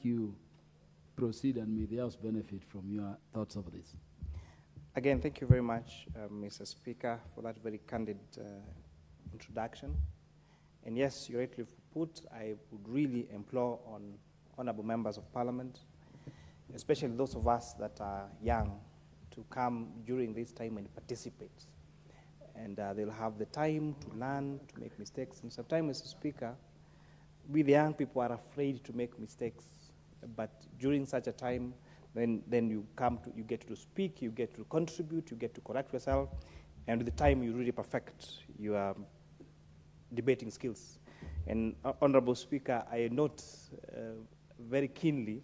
thank you. Proceed, and may the House benefit from your thoughts of this. Again, thank you very much, Mr. Speaker, for that very candid introduction. And yes, you rightly put, I would really implore on honorable members of Parliament, especially those of us that are young, to come during this time and participate. And they'll have the time to learn, to make mistakes. And sometimes, Mr. Speaker, we the young people are afraid to make mistakes. But during such a time, then you get to speak, you get to contribute, you get to correct yourself, and with the time you really perfect your debating skills. And Honorable Speaker, I note very keenly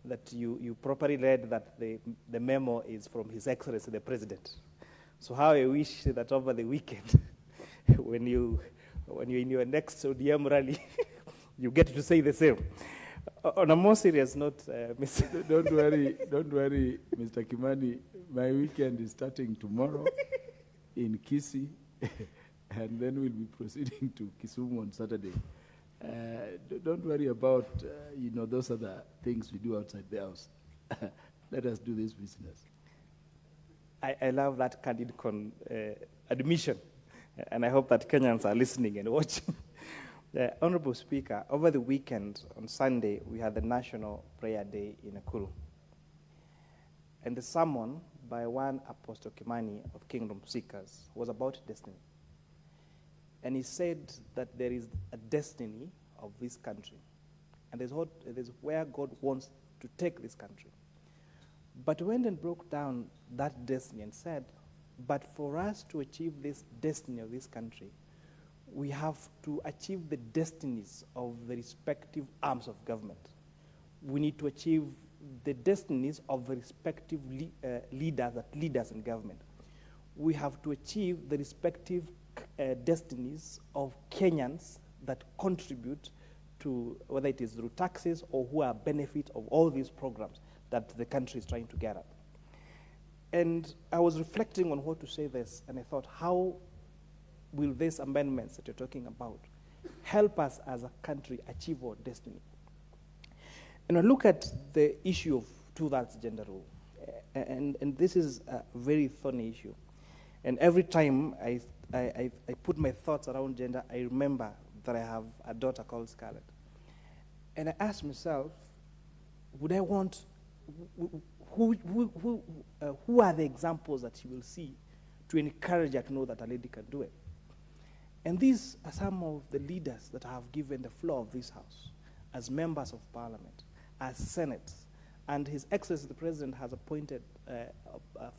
that you properly read that the memo is from His Excellency the President. So how I wish that over the weekend, when you're in your next ODM rally, you get to say the same. On a more serious note, Mr. Don't worry, Mr. Kimani. My weekend is starting tomorrow in Kisii, and then we'll be proceeding to Kisumu on Saturday. Don't worry about those other things we do outside the house. Let us do this business. I love that candid admission, and I hope that Kenyans are listening and watching. Honorable Speaker, over the weekend, on Sunday, we had the National Prayer Day in Nakuru. And the sermon by one Apostle Kimani of Kingdom Seekers was about destiny. And he said that there is a destiny of this country, and there's where God wants to take this country. But went and broke down that destiny and said, but for us to achieve this destiny of this country, we have to achieve the destinies of the respective arms of government. We need to achieve the destinies of the respective leaders in government. We have to achieve the respective destinies of Kenyans that contribute to, whether it is through taxes or who are benefit of all these programs that the country is trying to get at. And I was reflecting on what to say this, and I thought, how will these amendments that you're talking about help us as a country achieve our destiny? And I look at the issue of two-thirds gender rule, and this is a very thorny issue. And every time I put my thoughts around gender, I remember that I have a daughter called Scarlett. And I ask myself, would I want, who are the examples that she will see to encourage her to know that a lady can do it? And these are some of the leaders that have given the floor of this house as members of Parliament, as Senate, and His Excellency the President has appointed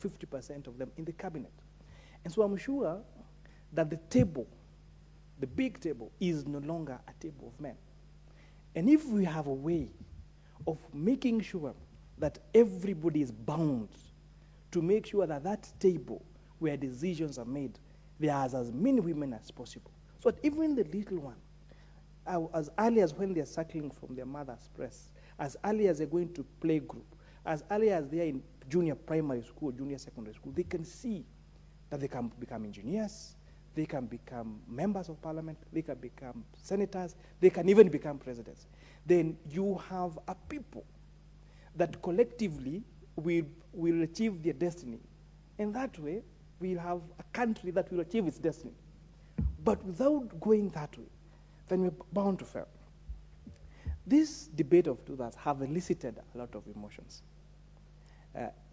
50% of them in the cabinet. And so I'm sure that the table, the big table, is no longer a table of men. And if we have a way of making sure that everybody is bound to make sure that that table where decisions are made, there are as many women as possible. So that even the little one, as early as when they're suckling from their mother's breast, as early as they're going to play group, as early as they're in junior primary school, junior secondary school, they can see that they can become engineers, they can become members of Parliament, they can become senators, they can even become presidents. Then you have a people that collectively will achieve their destiny. In that way, we'll have a country that will achieve its destiny. But without going that way, then we're bound to fail. This debate of two-thirds have elicited a lot of emotions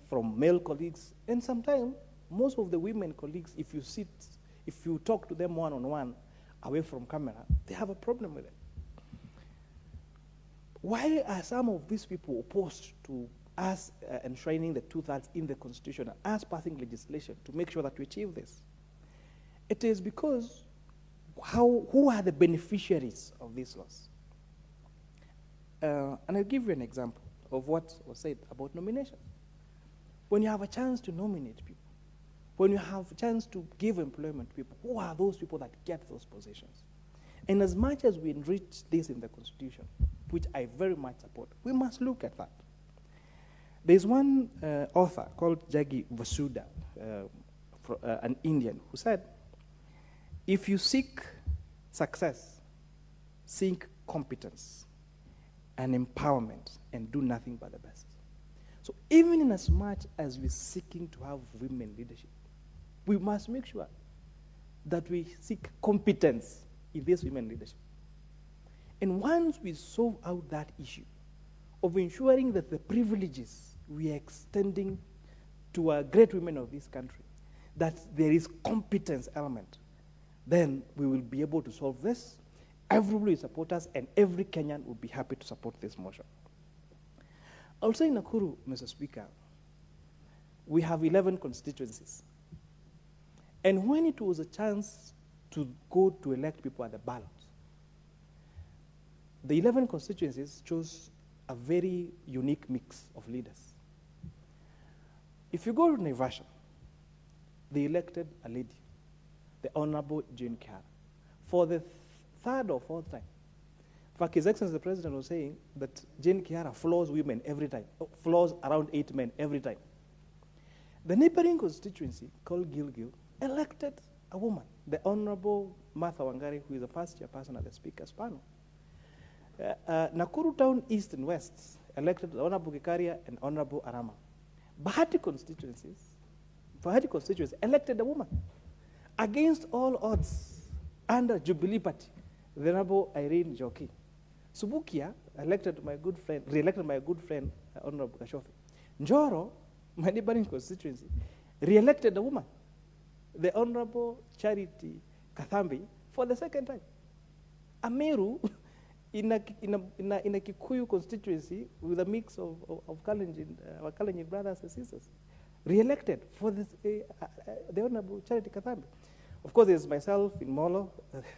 from male colleagues, and sometimes most of the women colleagues, if you talk to them one-on-one away from camera, they have a problem with it. Why are some of these people opposed to us enshrining the two-thirds in the Constitution and us passing legislation to make sure that we achieve this? It is because who are the beneficiaries of these laws? And I'll give you an example of what was said about nomination. When you have a chance to nominate people, when you have a chance to give employment to people, who are those people that get those positions? And as much as we enrich this in the Constitution, which I very much support, we must look at that. There's one author called Jaggi Vasuda, an Indian, who said, if you seek success, seek competence. and empowerment and do nothing but the best. So even in as much as we're seeking to have women leadership, we must make sure that we seek competence in this women leadership. And once we solve out that issue of ensuring that the privileges we are extending to our great women of this country, that there is competence element, then we will be able to solve this. Everybody will support us, and every Kenyan will be happy to support this motion. Also in Nakuru, Mr. Speaker, we have 11 constituencies. And when it was a chance to go to elect people at the ballot, the 11 constituencies chose a very unique mix of leaders. If you go to Naivasha, they elected a lady, the Honorable Jane Kiara, for the third or fourth time. In fact, His Excellency the President was saying that Jane Kiara floors women every time, floors around 8 men every time. The neighboring constituency called Gilgil elected a woman, the Honorable Martha Wangari, who is the first chairperson at the Speaker's panel. Nakuru Town East and West elected the Honorable Gikaria and Honorable Arama. Bahati constituency elected a woman against all odds under Jubilee Party, the Honorable Irene Joki. Subukia re-elected my good friend, Honorable Kashofi. Njoro, my neighboring constituency, re-elected a woman, the Honorable Charity Kathambi, for the second time. Ameru, in a Kikuyu constituency with a mix of Kalenjin brothers and sisters, re-elected for this, the Honorable Charity Kathambi. Of course, there's myself in Molo,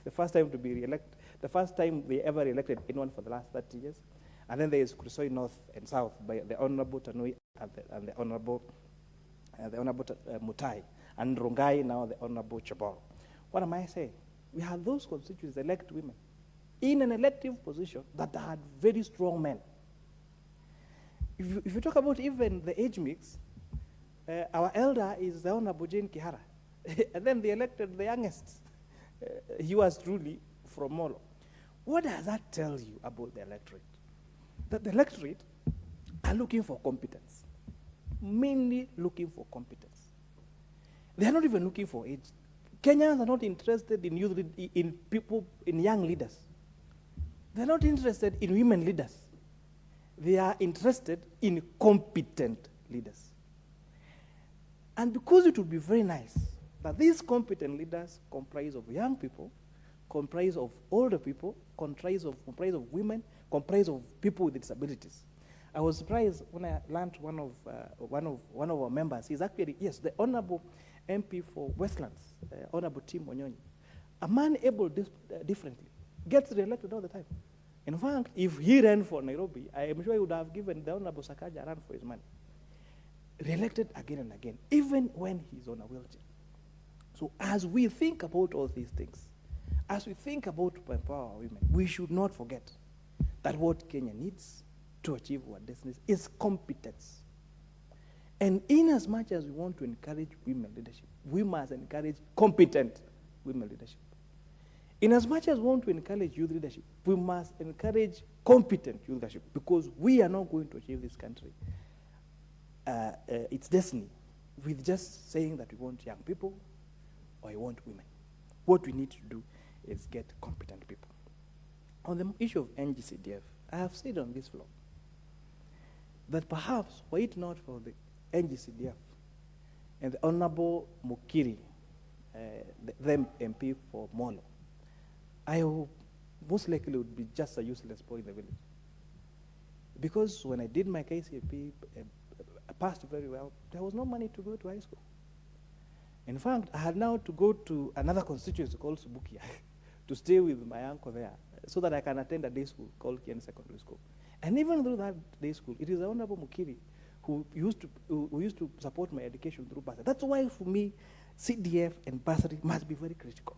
the first time to be re-elected, the first time they ever re-elected anyone for the last 30 years. And then there's Kurisoi North and South by the Honorable Tanui and the Honorable Mutai, and Rongai now the Honorable Chabal. What am I saying? We have those constituencies elect women in an elective position that had very strong men. If you talk about even the age mix, our elder is the Honorable Jane Kihara. And then they elected the youngest. He was truly from Molo. What does that tell you about the electorate? That the electorate are looking for competence, mainly looking for competence. They are not even looking for age. Kenyans are not interested in youth, in people, in young leaders. They are not interested in women leaders. They are interested in competent leaders. And because it would be very nice that these competent leaders comprise of young people, comprise of older people, comprise of women, comprise of people with disabilities. I was surprised when I learned one of our members. He's actually, yes, the Honorable MP for Westlands, Honorable Tim Onyonyi. A man able differently gets re-elected all the time. In fact, if he ran for Nairobi, I am sure he would have given the Honorable Sakaja a run for his money. Re-elected again and again, even when he's on a wheelchair. So as we think about all these things, as we think about to empower our women, we should not forget that what Kenya needs to achieve our destinies is competence. And in as much as we want to encourage women leadership, we must encourage competent women leadership. In as much as we want to encourage youth leadership, we must encourage competent youth leadership, because we are not going to achieve this country, its destiny, with just saying that we want young people or we want women. What we need to do is get competent people. On the issue of NGCDF, I have said on this floor that perhaps were it not for the NGCDF and the Honorable Mukiri, the MP for Molo, I most likely would be just a useless boy in the village. Because when I did my KCP, I passed very well. There was no money to go to high school. In fact, I had now to go to another constituency called Subukia to stay with my uncle there so that I can attend a day school called Kian Secondary School. And even through that day school, it is the Honorable Mukiri who used to support my education through bursary. That's why, for me, CDF and bursary must be very critical.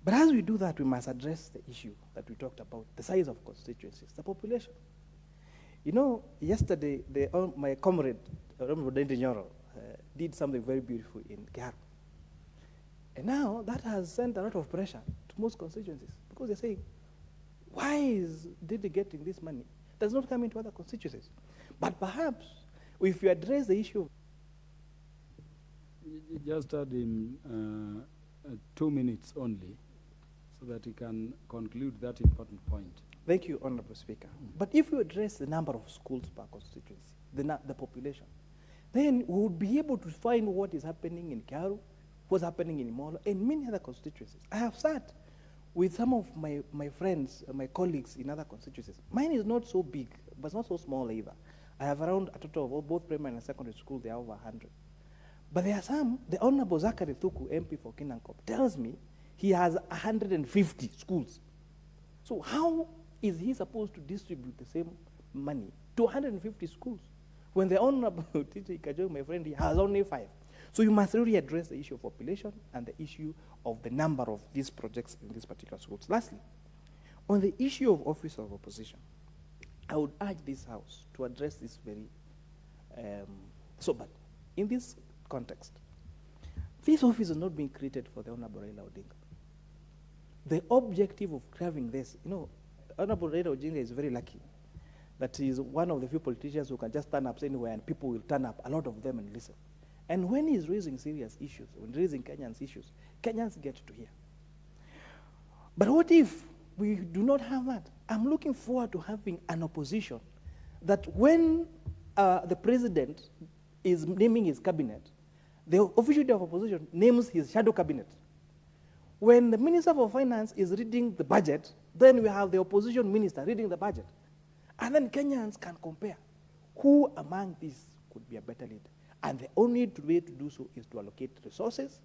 But as we do that, we must address the issue that we talked about, the size of constituencies, the population. You know, yesterday, my comrade, Honorable Dendi Nyoro, did something very beautiful in Kiharu. And now that has sent a lot of pressure to most constituencies, because they're saying, why is Dendi getting this money does not come into other constituencies. But perhaps, if you address the issue of You just add him 2 minutes only, so that he can conclude that important point. Thank you, Honorable Speaker. But if you address the number of schools per constituency, the population, then we would be able to find what is happening in Kiaru, what's happening in Molo, and many other constituencies. I have sat with some of my friends, my colleagues in other constituencies. Mine is not so big, but it's not so small either. I have around a total of both primary and secondary schools, they are over 100. But there are some, the Honorable Zachary Thuku, MP for Kinankop, tells me he has 150 schools. So how is he supposed to distribute the same money to 150 schools when the Honorable Teacher Ikajo, my friend, he has only 5? So you must really address the issue of population and the issue of the number of these projects in these particular schools. Lastly, on the issue of office of opposition, I would urge this House to address this very but in this context, this office is not being created for the Honorable Raila Odinga. The objective of having this, Honorable Raila Odinga is very lucky that he is one of the few politicians who can just turn up anywhere and people will turn up, a lot of them, and listen. And when he's raising serious issues, when raising Kenyans' issues, Kenyans get to hear. But what if we do not have that? I'm looking forward to having an opposition that when the president is naming his cabinet, the official leader of opposition names his shadow cabinet. When the Minister for Finance is reading the budget, then we have the opposition minister reading the budget. And then Kenyans can compare who among these could be a better leader. And the only way to do so is to allocate resources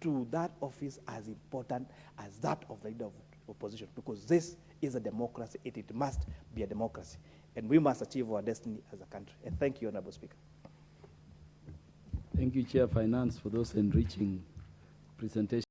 to that office as important as that of the leader of opposition, because this is a democracy, it must be a democracy. And we must achieve our destiny as a country. And thank you, Honorable Speaker. Thank you, Chair Finance, for those enriching presentations.